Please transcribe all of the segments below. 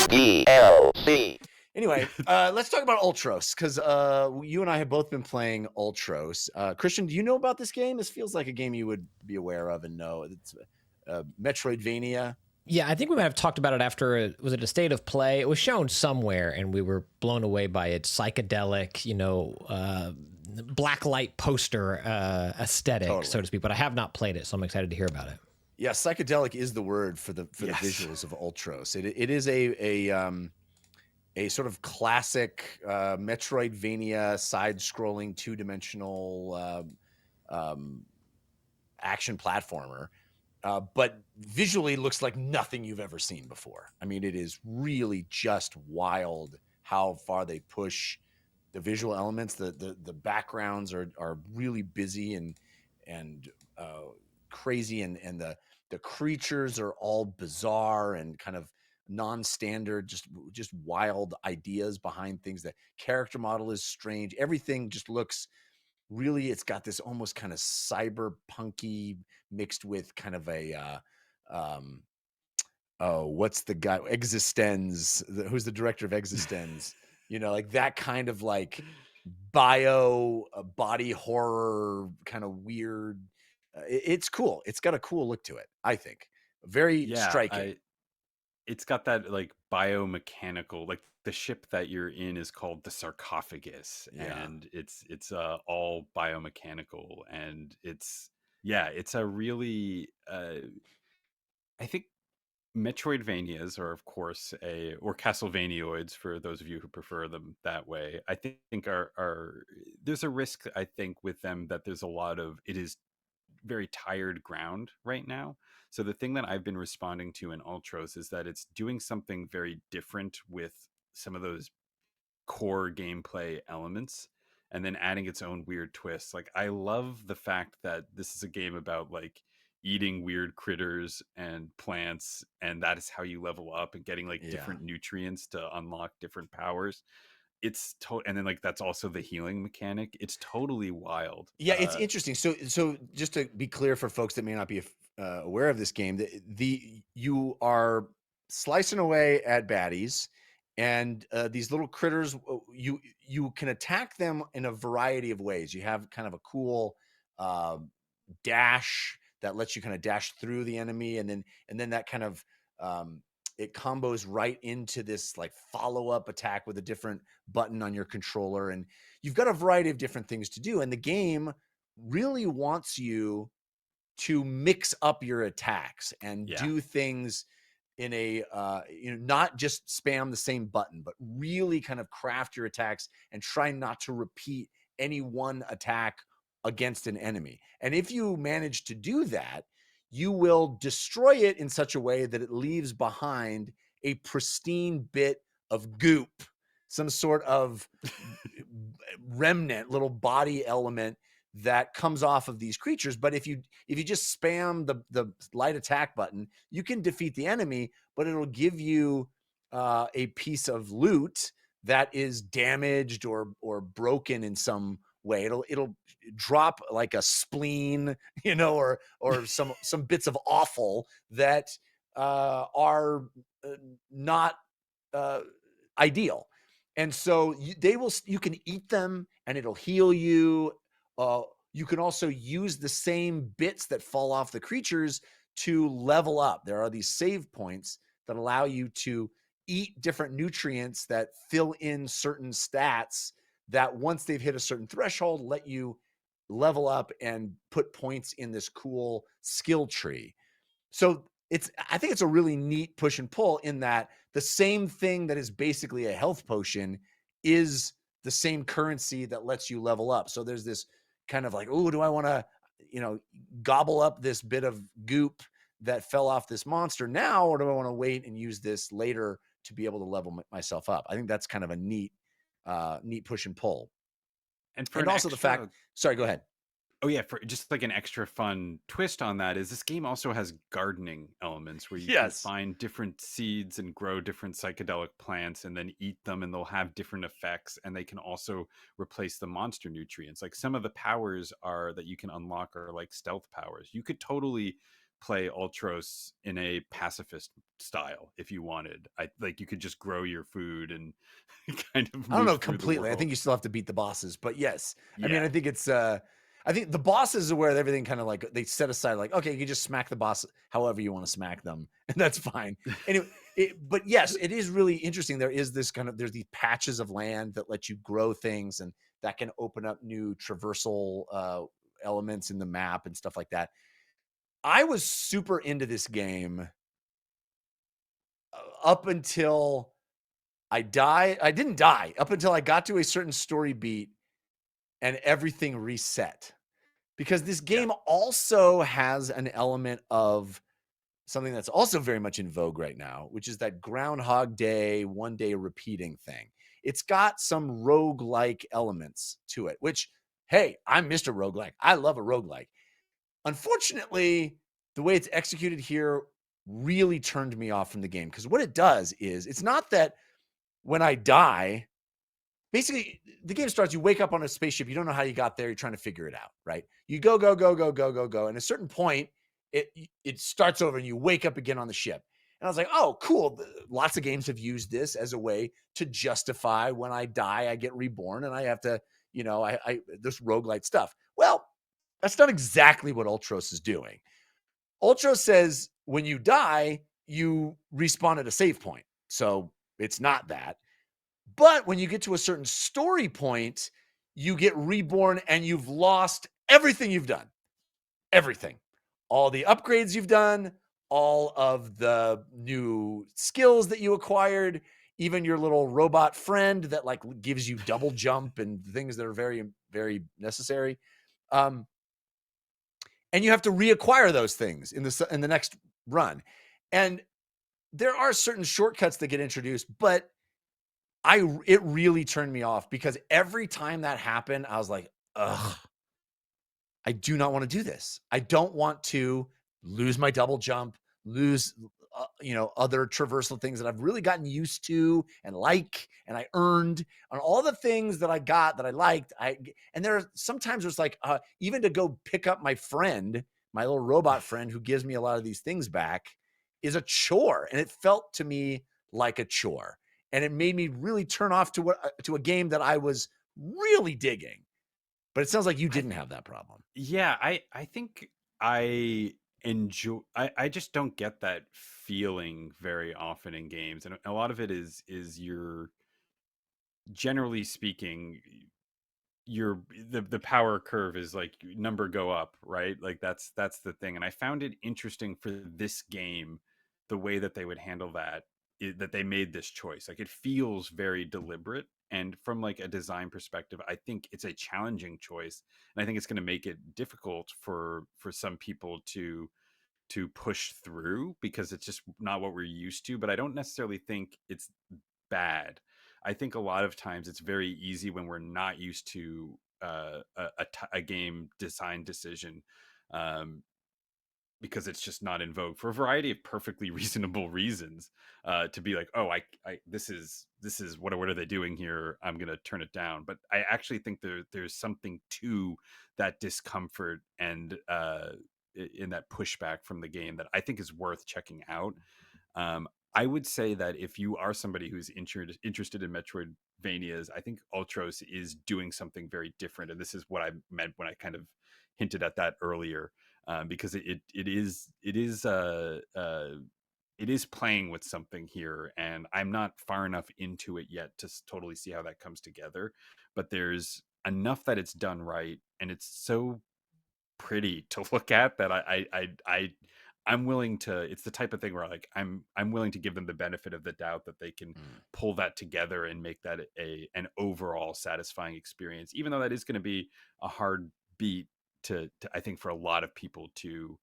DLC. Anyway, let's talk about Ultros because you and I have both been playing Ultros. Christian, do you know about this game? This feels like a game you would be aware of and know. It's Metroidvania. Yeah, I think we might have talked about it after, was it a state of play? It was shown somewhere, and we were blown away by its psychedelic, blacklight poster aesthetic, so to speak. But I have not played it, so I'm excited to hear about it. Yeah, psychedelic is the word for the visuals of Ultros. It is a sort of classic Metroidvania side-scrolling 2-dimensional action platformer. But visually looks like nothing you've ever seen before. I mean, it is really just wild how far they push the visual elements. The backgrounds are really busy and crazy, and the creatures are all bizarre and kind of non-standard, just wild ideas behind things. The character model is strange. Everything just looks really, it's got this almost kind of cyberpunky mixed with kind of a what's the guy, Existenz, who's the director of Existenz, like that kind of like body horror kind of weird. It's cool. It's got a cool look to it, I think. Very striking. It's got that like biomechanical, like the ship that you're in is called the Sarcophagus, and it's all biomechanical, and it's a really I think Metroidvanias are, of course, or Castlevaniaoids for those of you who prefer them that way. I think are there's a risk, I think, with them that there's a lot of, it is very tired ground right now. So the thing that I've been responding to in Ultros is that it's doing something very different with some of those core gameplay elements and then adding its own weird twists. Like, I love the fact that this is a game about like eating weird critters and plants, and that is how you level up, and getting like different nutrients to unlock different powers. It's and then like that's also the healing mechanic. It's totally wild. Yeah, it's interesting. So just to be clear for folks that may not be aware of this game, you are slicing away at baddies, and these little critters, you can attack them in a variety of ways. You have kind of a cool dash that lets you kind of dash through the enemy, and then that kind of it combos right into this like follow-up attack with a different button on your controller, and you've got a variety of different things to do. And the game really wants you to mix up your attacks and do things in a not just spam the same button, but really kind of craft your attacks and try not to repeat any one attack against an enemy. And if you manage to do that, you will destroy it in such a way that it leaves behind a pristine bit of goop, some sort of remnant, little body element that comes off of these creatures. But if you just spam the light attack button, you can defeat the enemy, but it'll give you a piece of loot that is damaged or broken in some way. It'll drop like a spleen, or some bits of offal that are not ideal. And so you can eat them and it'll heal you. You can also use the same bits that fall off the creatures to level up. There are these save points that allow you to eat different nutrients that fill in certain stats that once they've hit a certain threshold, let you level up and put points in this cool skill tree. So I think it's a really neat push and pull in that the same thing that is basically a health potion is the same currency that lets you level up. So there's this kind of like, oh, do I want to, gobble up this bit of goop that fell off this monster now, or do I want to wait and use this later to be able to level myself up? I think that's kind of a neat push and pull. And also the fact, sorry, go ahead. Oh yeah, for just like an extra fun twist on that is this game also has gardening elements where you can find different seeds and grow different psychedelic plants and then eat them, and they'll have different effects, and they can also replace the monster nutrients. Like some of the powers that you can unlock are like stealth powers. You could totally play Ultros in a pacifist style if you wanted. I like you could just grow your food and kind of I don't move know through the completely. I think world. you still have to beat the bosses, but yes. I mean, Yeah. I think it's I think the bosses are where everything kind of like they set aside like, okay, you can just smack the boss however you want to smack them, and that's fine. Anyway, but yes, it is really interesting. There is this kind of there's these patches of land that let you grow things and that can open up new traversal elements in the map and stuff like that. I was super into this game up until I didn't die up until I got to a certain story beat and everything reset. Because this Yeah. game also has an element of something that's also very much in vogue right now, which is that Groundhog Day, one day repeating thing. It's got some roguelike elements to it, which, hey, I'm Mr. Roguelike. I love a roguelike. Unfortunately, the way it's executed here really turned me off from the game. Because what it does is it's not that when I die, basically the game starts, you wake up on a spaceship, you don't know how you got there, you're trying to figure it out, right? You go go go go go go go, and at a certain point it starts over and you wake up again on the ship. And I was like, oh cool, lots of games have used this as a way to justify when I die I get reborn and I have to, I this roguelite stuff. Well, that's not exactly what Ultros is doing. Ultros says when you die you respawn at a save point, so it's not that. But when you get to a certain story point, you get reborn and you've lost everything you've done. Everything. All the upgrades you've done, all of the new skills that you acquired, even your little robot friend that like gives you double jump and things that are very, very necessary. Um, and you have to reacquire those things in the next run. And there are certain shortcuts that get introduced, but it really turned me off because every time that happened, I was like, ugh, I do not want to do this. I don't want to lose my double jump, lose, other traversal things that I've really gotten used to and and I earned on all the things that I got that I liked. And there are sometimes it's like, even to go pick up my friend, my little robot friend who gives me a lot of these things back is a chore. And it felt to me like a chore. And it made me really turn off to a game that I was really digging. But it sounds like you I didn't have that problem. Yeah, I think I enjoy I just don't get that feeling very often in games. And a lot of it is you're generally speaking your the power curve is like number go up, right? Like that's the thing. And I found it interesting for this game the way that they would handle that, that they made this choice. Like it feels very deliberate, and from like a design perspective I think it's a challenging choice, and I think it's going to make it difficult for some people to push through because it's just not what we're used to. But I don't necessarily think it's bad. I think a lot of times it's very easy when we're not used to a game design decision, um, because it's just not in vogue for a variety of perfectly reasonable reasons, to be like, oh, this is what are they doing here? I'm gonna turn it down. But I actually think there's something to that discomfort and in that pushback from the game that I think is worth checking out. um, I would say that if you are somebody who's interested in Metroidvanias, I think Ultros is doing something very different, and this is what I meant when I kind of hinted at that earlier, because it is playing with something here, and I'm not far enough into it yet to totally see how that comes together. But there's enough that it's done right, and it's so pretty to look at that I'm willing to. It's the type of thing where like I'm willing to give them the benefit of the doubt that they can Mm. pull that together and make that an overall satisfying experience, even though that is going to be a hard beat to I think for a lot of people to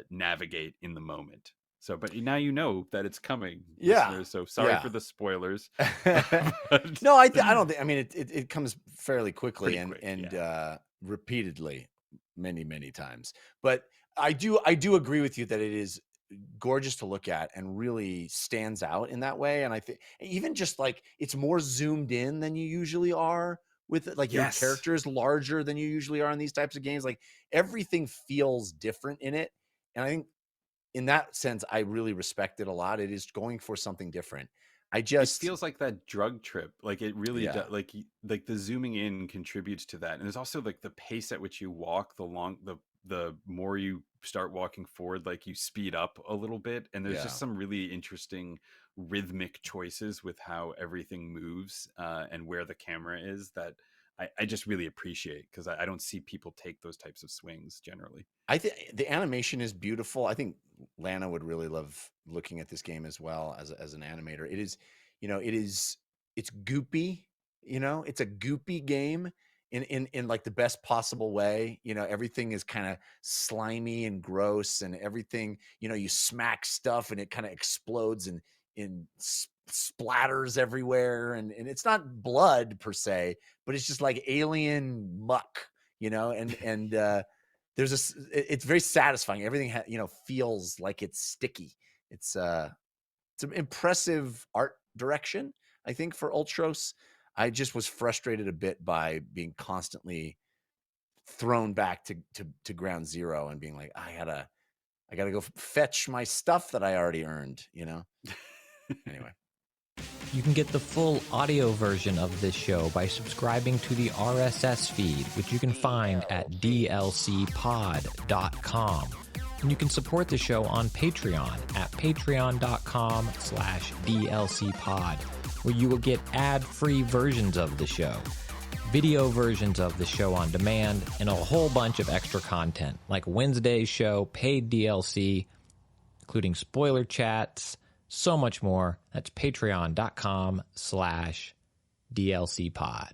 navigate in the moment. So, but now you know that it's coming, Yeah. listeners. So sorry Yeah. for the spoilers, but No, I don't think. I mean, it comes fairly quickly pretty and quick. Yeah. repeatedly, many times. But I do agree with you that it is gorgeous to look at and really stands out in that way. And I think even just like it's more zoomed in than you usually are with it. Like your Yes. character is larger than you usually are in these types of games. Like everything feels different in it. And I think in that sense, I really respect it a lot. It is going for something different. I It just, feels like that drug trip. Like it really yeah, does. Like the zooming in contributes to that, and there's also like the pace at which you walk. The more you start walking forward, like you speed up a little bit, and there's yeah. just some really interesting rhythmic choices with how everything moves and where the camera is that I just really appreciate because I don't see people take those types of swings generally. I think the animation is beautiful. I think Lana would really love looking at this game as well as an animator. It is, it's goopy. It's a goopy game in like the best possible way. Everything is kind of slimy and gross, and everything. You smack stuff and it kind of explodes and in splatters everywhere, and it's not blood per se, but it's just like alien muck. And it's very satisfying. Everything feels like it's sticky. It's an impressive art direction, I think, for Ultros. I just was frustrated a bit by being constantly thrown back to ground zero and being like, I gotta go fetch my stuff that I already earned. Anyway. You can get the full audio version of this show by subscribing to the RSS feed, which you can find at dlcpod.com. And you can support the show on Patreon at patreon.com/dlcpod, where you will get ad-free versions of the show, video versions of the show on demand, and a whole bunch of extra content, like Wednesday's show, paid DLC, including spoiler chats, so much more. That's patreon.com/DLCpod.